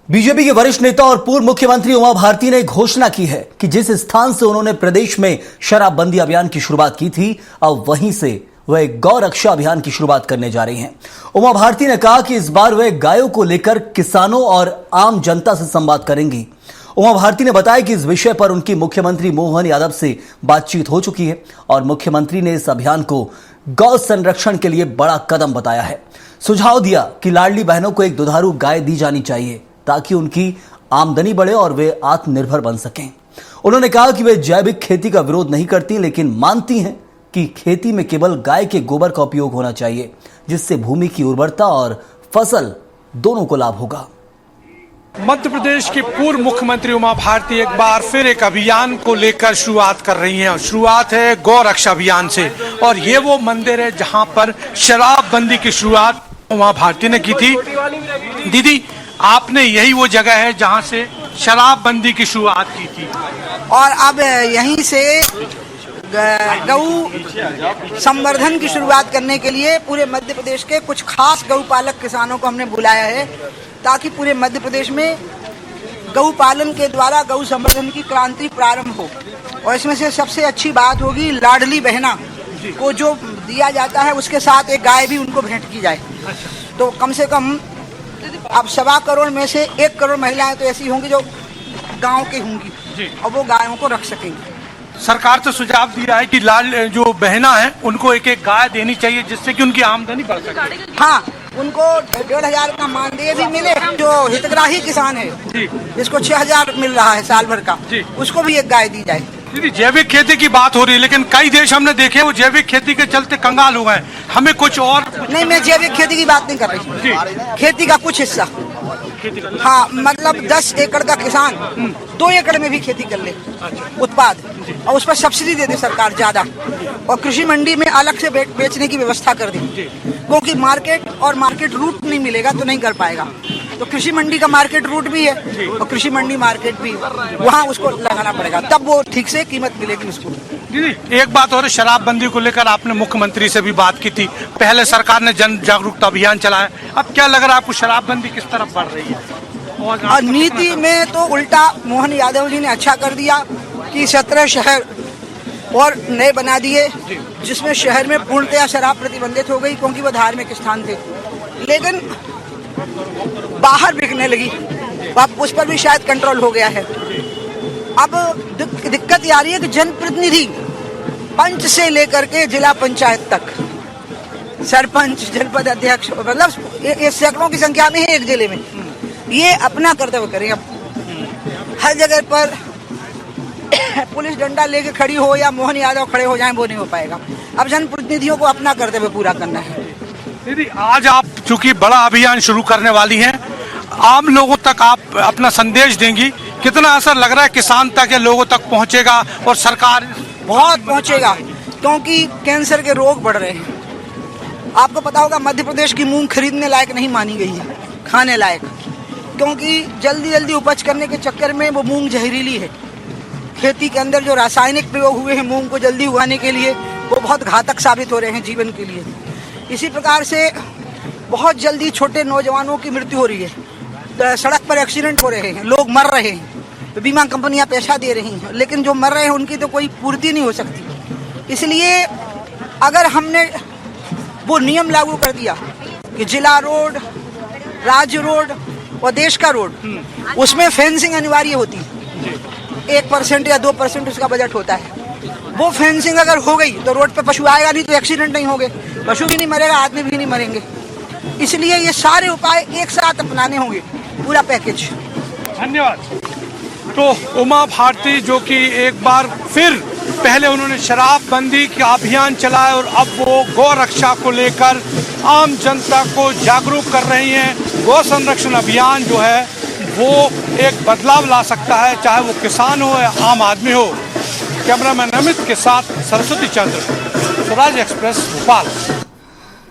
BJP के वरिष्ठ नेता और पूर्व मुख्यमंत्री उमा भारती ने घोषणा की है कि जिस स्थान से उन्होंने प्रदेश में शराबबंदी अभियान की शुरुआत की थी, अब वहीं से वह गौ रक्षा अभियान की शुरुआत करने जा रही हैं। उमा भारती ने कहा कि इस बार वह गायों को लेकर किसानों और आम जनता से संवाद करेंगी। उमा भारती ने बताया कि इस विषय पर उनकी मुख्यमंत्री मोहन यादव से बातचीत हो चुकी है और मुख्यमंत्री ने इस अभियान को गौ संरक्षण के लिए बड़ा कदम बताया है। सुझाव दिया कि लाडली बहनों को एक दुधारू गाय दी जानी चाहिए ताकि उनकी आमदनी बढ़े और वे आत्मनिर्भर बन सकें। उन्होंने कहा कि वे जैविक खेती का विरोध नहीं करती, लेकिन मानती हैं कि खेती में केवल गाय के गोबर का उपयोग होना चाहिए, जिससे भूमि की उर्वरता और फसल दोनों को लाभ होगा। मध्य प्रदेश की पूर्व मुख्यमंत्री उमा भारती एक बार फिर एक अभियान को लेकर शुरुआत कर रही हैं। शुरुआत है गौ रक्षा अभियान से, और ये वो मंदिर है जहां पर शराबबंदी की शुरुआत उमा भारती ने की थी। दीदी, आपने यही वो जगह है जहां से शराबबंदी की शुरुआत की थी, और अब यहीं से गौ संवर्धन की शुरुआत करने के लिए पूरे मध्य प्रदेश के कुछ खास गौपालक किसानों को हमने बुलाया है, ताकि पूरे मध्य प्रदेश में गौ पालन के द्वारा गौ संवर्धन की क्रांति प्रारंभ हो। और इसमें से सबसे अच्छी बात होगी, लाडली बहना को जो दिया जाता है उसके साथ एक गाय भी उनको भेंट की जाए। तो कम से कम अब 1.25 करोड़ में से 1 करोड़ महिलाएं तो ऐसी होंगी जो गांव की होंगी और वो गायों को रख सकेंगी। सरकार से सुझाव दिया है कि जो बहना है उनको एक एक गाय देनी चाहिए, जिससे कि उनकी आमदनी बढ़ सके। हाँ, उनको 1,500 का मानदेय भी मिले। जो हितग्राही किसान है जिसको 6,000 मिल रहा है साल भर का, उसको भी एक गाय दी जाए। दीदी, जैविक खेती की बात हो रही है, लेकिन कई देश हमने देखे वो जैविक खेती के चलते कंगाल हो गए। हमें कुछ और नहीं, मैं जैविक खेती की बात नहीं कर रही। खेती का कुछ हिस्सा, हाँ, मतलब 10 एकड़ का किसान 2 एकड़ में भी खेती कर ले उत्पाद, और उस पर सब्सिडी दे दे सरकार ज्यादा, और कृषि मंडी में अलग से बेचने की व्यवस्था कर दे, क्योंकि मार्केट और मार्केट रूट नहीं मिलेगा तो नहीं कर पाएगा। तो कृषि मंडी का मार्केट रूट भी है और कृषि मंडी मार्केट भी, वहाँ उसको लगाना पड़ेगा, तब वो ठीक से कीमत मिलेगी उसको। दीदी, एक बात और, शराबबंदी को लेकर आपने मुख्यमंत्री से भी बात की थी। पहले सरकार ने जन जागरूकता अभियान चलाया, अब क्या लग रहा है आपको, शराबबंदी किस तरफ बढ़ रही है? और नीति में तो उल्टा मोहन यादव जी ने अच्छा कर दिया कि 17 शहर और नए बना दिए, जिसमें शहर में पूर्णतया शराब प्रतिबंधित हो गई, क्योंकि वो धार्मिक स्थान थे। लेकिन बाहर बिकने लगी, अब उस पर भी शायद कंट्रोल हो गया है। अब दिक्कत ये आ रही है कि जनप्रतिनिधि पंच से लेकर के जिला पंचायत तक, सरपंच, जनपद अध्यक्ष, मतलब ये सैकड़ों की संख्या में है एक जिले में, ये अपना कर्तव्य करें। अब हर जगह पर पुलिस डंडा लेके खड़ी हो या मोहन यादव खड़े हो जाएं, वो नहीं हो पाएगा। अब जनप्रतिनिधियों को अपना कर्तव्य पूरा करना है। दीदी, आज आप चूंकि बड़ा अभियान शुरू करने वाली हैं, आम लोगों तक आप अपना संदेश देंगी, कितना असर लग रहा है किसान तक या लोगों तक पहुंचेगा? और सरकार बहुत पहुंचेगा, क्योंकि कैंसर के रोग बढ़ रहे हैं। आपको पता होगा मध्य प्रदेश की मूंग खरीदने लायक नहीं मानी गई है, खाने लायक, क्योंकि जल्दी जल्दी उपज करने के चक्कर में वो मूंग जहरीली है। खेती के अंदर जो रासायनिक प्रयोग हुए हैं मूंग को जल्दी उगाने के लिए, वो बहुत घातक साबित हो रहे हैं जीवन के लिए। इसी प्रकार से बहुत जल्दी छोटे नौजवानों की मृत्यु हो रही है, तो सड़क पर एक्सीडेंट हो रहे हैं, लोग मर रहे हैं, तो बीमा कंपनियां पैसा दे रही हैं, लेकिन जो मर रहे हैं उनकी तो कोई पूर्ति नहीं हो सकती। इसलिए अगर हमने वो नियम लागू कर दिया कि जिला रोड, राज्य रोड और देश का रोड, उसमें फेंसिंग अनिवार्य होती है, 1% या 2% उसका बजट होता है। वो फेंसिंग अगर हो गई तो रोड पे पशु आएगा नहीं, तो एक्सीडेंट नहीं होंगे, पशु भी नहीं मरेगा, आदमी भी नहीं मरेंगे। इसलिए ये सारे उपाय एक साथ अपनाने होंगे, पूरा पैकेज। धन्यवाद। तो उमा भारती, जो कि एक बार फिर पहले उन्होंने शराबबंदी का अभियान चलाया और अब वो गौ रक्षा को लेकर आम जनता को जागरूक कर रही हैं। गौ संरक्षण अभियान जो है वो एक बदलाव ला सकता है, चाहे वो किसान हो या आम आदमी हो। कैमरामैन अमित के साथ सरस्वती चंद्र, स्वराज एक्सप्रेस, भोपाल।